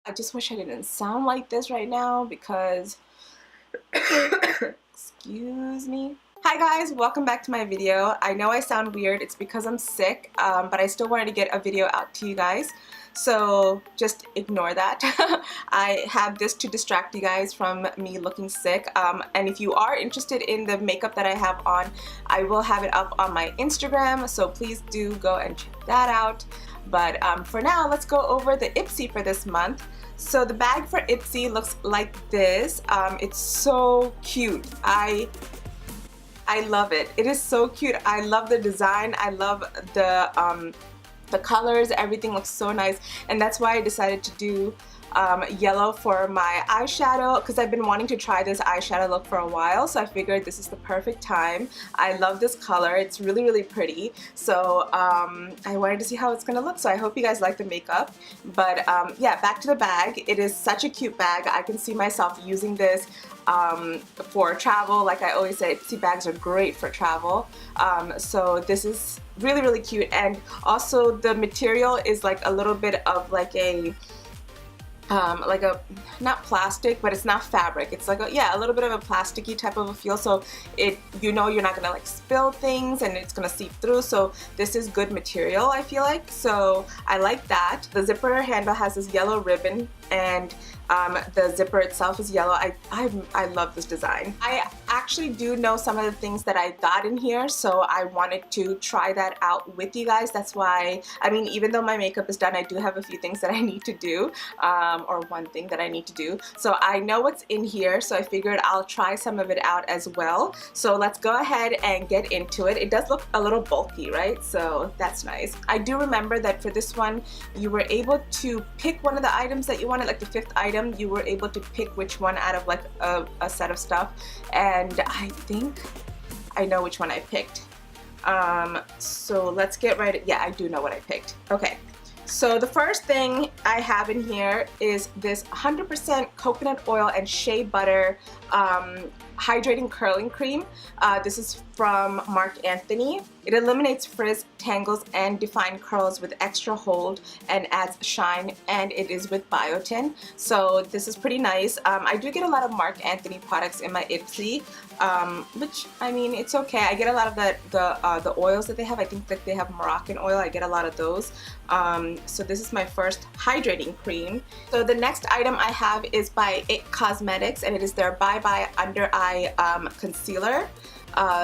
I just wish I didn't sound like this right now because excuse me. Hi guys, welcome back to my video. I know I sound weird, it's because I'm sick, but I still wanted to get a video out to you guys, so just ignore that. I have this to distract you guys from me looking sick, and if you are interested in the makeup that I have on, I will have it up on my Instagram, so please do go and check that out. But for now, let's go over the Ipsy for this month. So the bag for Ipsy looks like this. It's so cute. I love it. It is so cute. I love the design. I love the colors. Everything looks so nice, and that's why I decided to do yellow for my eyeshadow, because I've been wanting to try this eyeshadow look for a while, so I figured this is the perfect time. I love this color. It's really, really pretty, so I wanted to see how it's gonna look, so I hope you guys like the makeup. But yeah, back to the bag. It is such a cute bag. I can see myself using this for travel. Like I always say, Ipsy bags are great for travel, so this is really, really cute. And also the material is like a little bit of like a not plastic, but it's not fabric. It's like a little bit of a plasticky type of a feel, so you're not gonna like spill things and it's gonna seep through, so this is good material, I feel like. So I like that. The zipper handle has this yellow ribbon, and the zipper itself is yellow. I love this design. I actually do know some of the things that I got in here, so I wanted to try that out with you guys. That's why, I mean, even though my makeup is done, I do have a few things that I need to do, or one thing that I need to do. So I know what's in here, so I figured I'll try some of it out as well. So let's go ahead and get into it. It does look a little bulky, right? So that's nice. I do remember that for this one, you were able to pick one of the items that you wanted, like the 5th item. You were able to pick which one out of like a set of stuff, and I think I know which one I picked. So let's get right. Yeah, I do know what I picked. Okay. So the first thing I have in here is this 100% coconut oil and shea butter hydrating curling cream. This is from Marc Anthony. It eliminates frizz, tangles, and defined curls with extra hold and adds shine, and it is with biotin. So this is pretty nice. I do get a lot of Marc Anthony products in my Ipsy, which, I mean, it's okay. I get a lot of the oils that they have. I think that they have Moroccan oil. I get a lot of those. So this is my first hydrating cream. So the next item I have is by IT Cosmetics, and it is their Bye Bye Under Eye Concealer.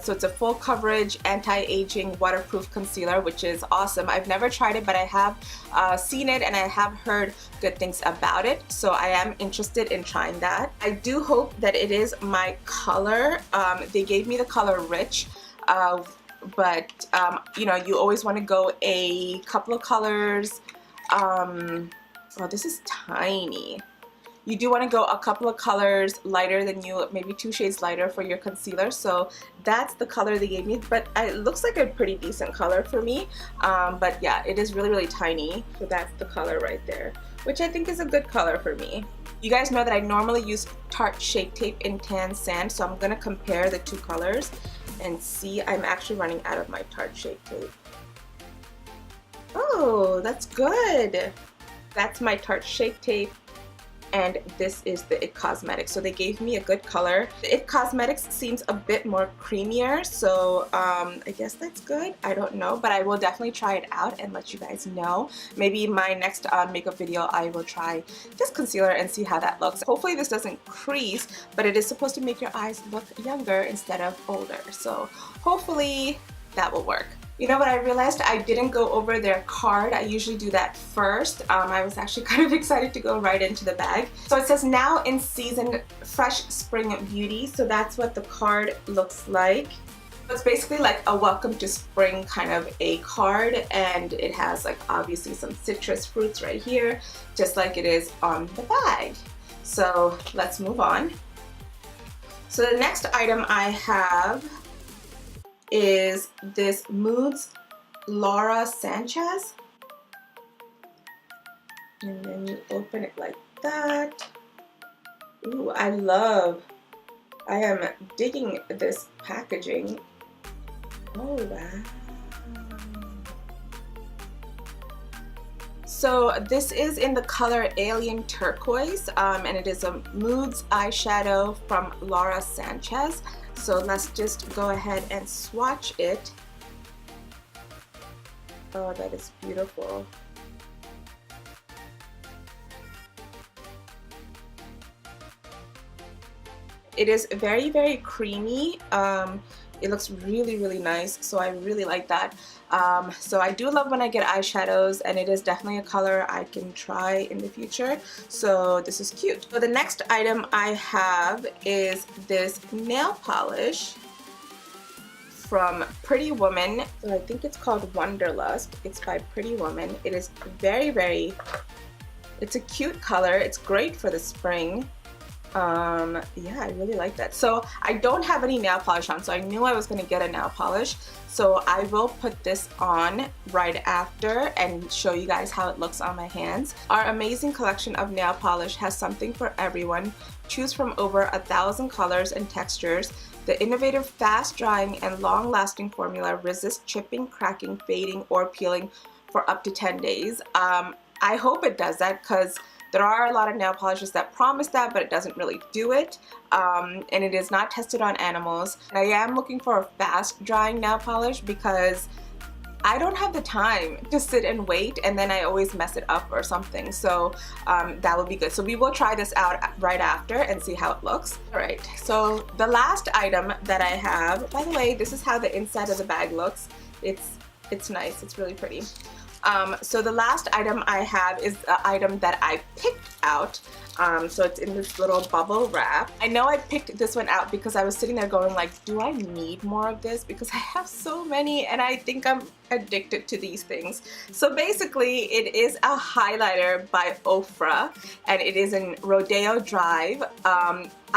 So it's a full coverage anti-aging waterproof concealer, which is awesome. I've never tried it, but I have seen it and I have heard good things about it, so I am interested in trying that. I do hope that it is my color. They gave me the color Rich, but you know, you always want to go a couple of colors. Oh, this is tiny. You do want to go a couple of colors lighter than you, maybe 2 shades lighter for your concealer. So that's the color they gave me, but it looks like a pretty decent color for me. But yeah, it is really, really tiny. So that's the color right there, which I think is a good color for me. You guys know that I normally use Tarte Shape Tape in Tan Sand, so I'm gonna compare the 2 colors and see. I'm actually running out of my Tarte Shape Tape. Oh, that's good. That's my Tarte Shape Tape, and this is the IT Cosmetics. So they gave me a good color. The IT Cosmetics seems a bit more creamier, so I guess that's good. I don't know, but I will definitely try it out and let you guys know. Maybe my next makeup video, I will try this concealer and see how that looks. Hopefully this doesn't crease, but it is supposed to make your eyes look younger instead of older. So hopefully that will work. You know what, I realized I didn't go over their card. I usually do that first. I was actually kind of excited to go right into the bag. So it says now in season fresh spring beauty. So that's what the card looks like. It's basically like a welcome to spring kind of a card, and it has like obviously some citrus fruits right here, just like it is on the bag. So let's move on. So the next item I have is this Moods Laura Sanchez, and then you open it like that. Ooh, I am digging this packaging. Oh wow. So this is in the color Alien Turquoise, and it is a Moods eyeshadow from Sanchez. So let's just go ahead and swatch it. Oh, that is beautiful. It is very, very creamy. It looks really, really nice, so I really like that. So I do love when I get eyeshadows, and it is definitely a color I can try in the future, so this is cute. So the next item I have is this nail polish from Pretty Woman. So I think it's called Wanderlust. It's by Pretty Woman. It is very, very, it's a cute color. It's great for the spring. Yeah, I really like that. So I don't have any nail polish on, so I knew I was going to get a nail polish. So I will put this on right after and show you guys how it looks on my hands. Our amazing collection of nail polish has something for everyone. Choose from over 1,000 colors and textures. The innovative, fast-drying, and long-lasting formula resists chipping, cracking, fading, or peeling for up to 10 days. I hope it does that, because there are a lot of nail polishes that promise that, but it doesn't really do it, and it is not tested on animals. And I am looking for a fast drying nail polish because I don't have the time to sit and wait, and then I always mess it up or something, so that would be good. So we will try this out right after and see how it looks. Alright, so the last item that I have, by the way, this is how the inside of the bag looks. It's nice, it's really pretty. So the last item I have is the item that I picked out. So it's in this little bubble wrap. I know I picked this one out because I was sitting there going like, do I need more of this? Because I have so many and I think I'm addicted to these things. So basically it is a highlighter by OFRA, and it is in Rodeo Drive.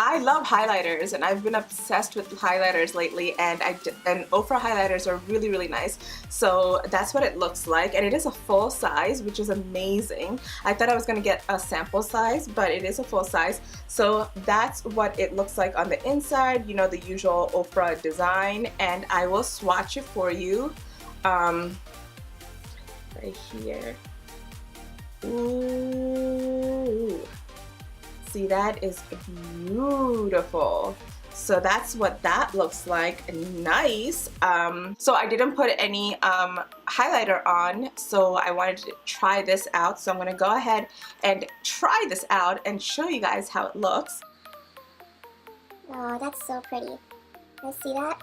I love highlighters, and I've been obsessed with highlighters lately, and OFRA highlighters are really, really nice. So that's what it looks like, and it is a full size, which is amazing. I thought I was going to get a sample size, but it is a full size. So that's what it looks like on the inside, you know, the usual OFRA design, and I will swatch it for you. Right here. Ooh. See, that is beautiful. So that's what that looks like. Nice. So I didn't put any highlighter on, so I wanted to try this out. So I'm gonna go ahead and try this out and show you guys how it looks. Oh, that's so pretty. Let's see that.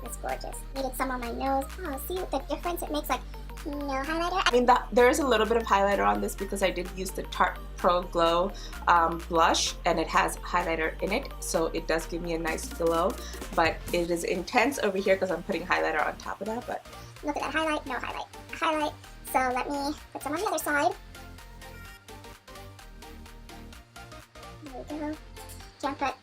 It's gorgeous. Needed some on my nose. Oh, see the difference it makes, like no highlighter. I mean, there is a little bit of highlighter on this because I did use the Tarte Pro Glow blush, and it has highlighter in it, so it does give me a nice glow, but it is intense over here because I'm putting highlighter on top of that. But look at that highlight, no highlight, highlight. So let me put some on the other side. There we go. Can't put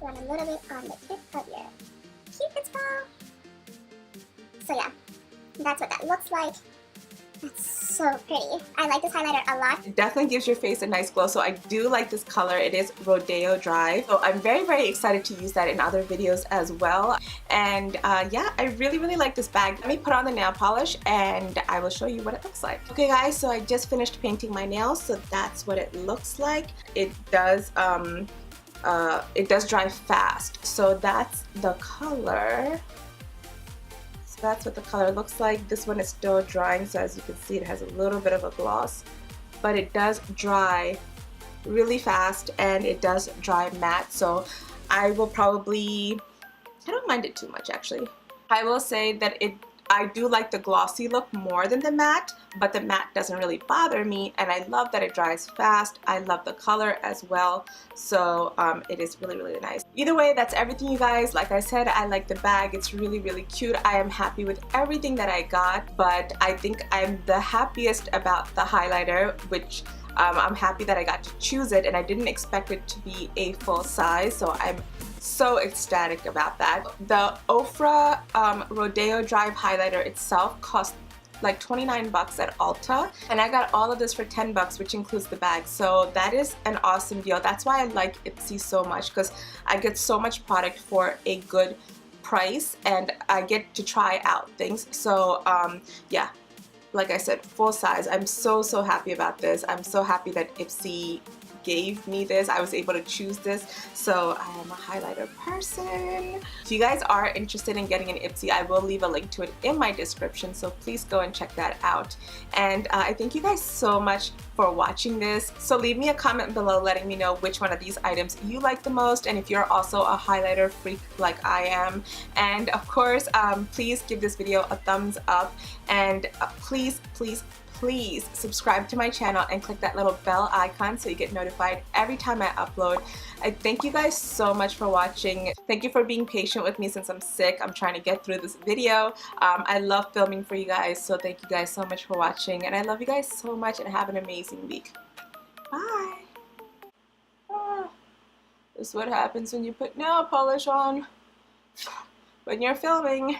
one a little bit on the tip of your cupid's bow. So yeah, that's what that looks like. That's so pretty. I like this highlighter a lot. It definitely gives your face a nice glow, so I do like this color. It is Rodeo Drive. So I'm very, very excited to use that in other videos as well. And yeah, I really, really like this bag. Let me put on the nail polish and I will show you what it looks like. Okay guys, so I just finished painting my nails, so that's what it looks like. It does dry fast, so that's the color. That's what the color looks like. This one is still drying, so as you can see, it has a little bit of a gloss, but it does dry really fast, and it does dry matte, so I will probably, I don't mind it too much actually. I will say that I do like the glossy look more than the matte, but the matte doesn't really bother me, and I love that it dries fast. I love the color as well, so it is really, really nice. Either way, that's everything, you guys. Like I said, I like the bag. It's really, really cute. I am happy with everything that I got, but I think I'm the happiest about the highlighter, which I'm happy that I got to choose it, and I didn't expect it to be a full size, so I'm so ecstatic about that. The OFRA Rodeo Drive highlighter itself cost like 29 bucks at Ulta, and I got all of this for 10 bucks, which includes the bag, so that is an awesome deal. That's why I like Ipsy so much, because I get so much product for a good price, and I get to try out things. So yeah, like I said, full size. I'm so happy about this. I'm so happy that Ipsy gave me this. I was able to choose this, so I am a highlighter person. If you guys are interested in getting an Ipsy, I will leave a link to it in my description, so please go and check that out. And I thank you guys so much for watching this. So leave me a comment below letting me know which one of these items you like the most, and if you're also a highlighter freak like I am. And of course, please give this video a thumbs up, and please subscribe to my channel and click that little bell icon so you get notified every time I upload. I thank you guys so much for watching. Thank you for being patient with me since I'm sick. I'm trying to get through this video. I love filming for you guys, so thank you guys so much for watching, and I love you guys so much, and have an amazing week. Bye. This is what happens when you put nail polish on when you're filming.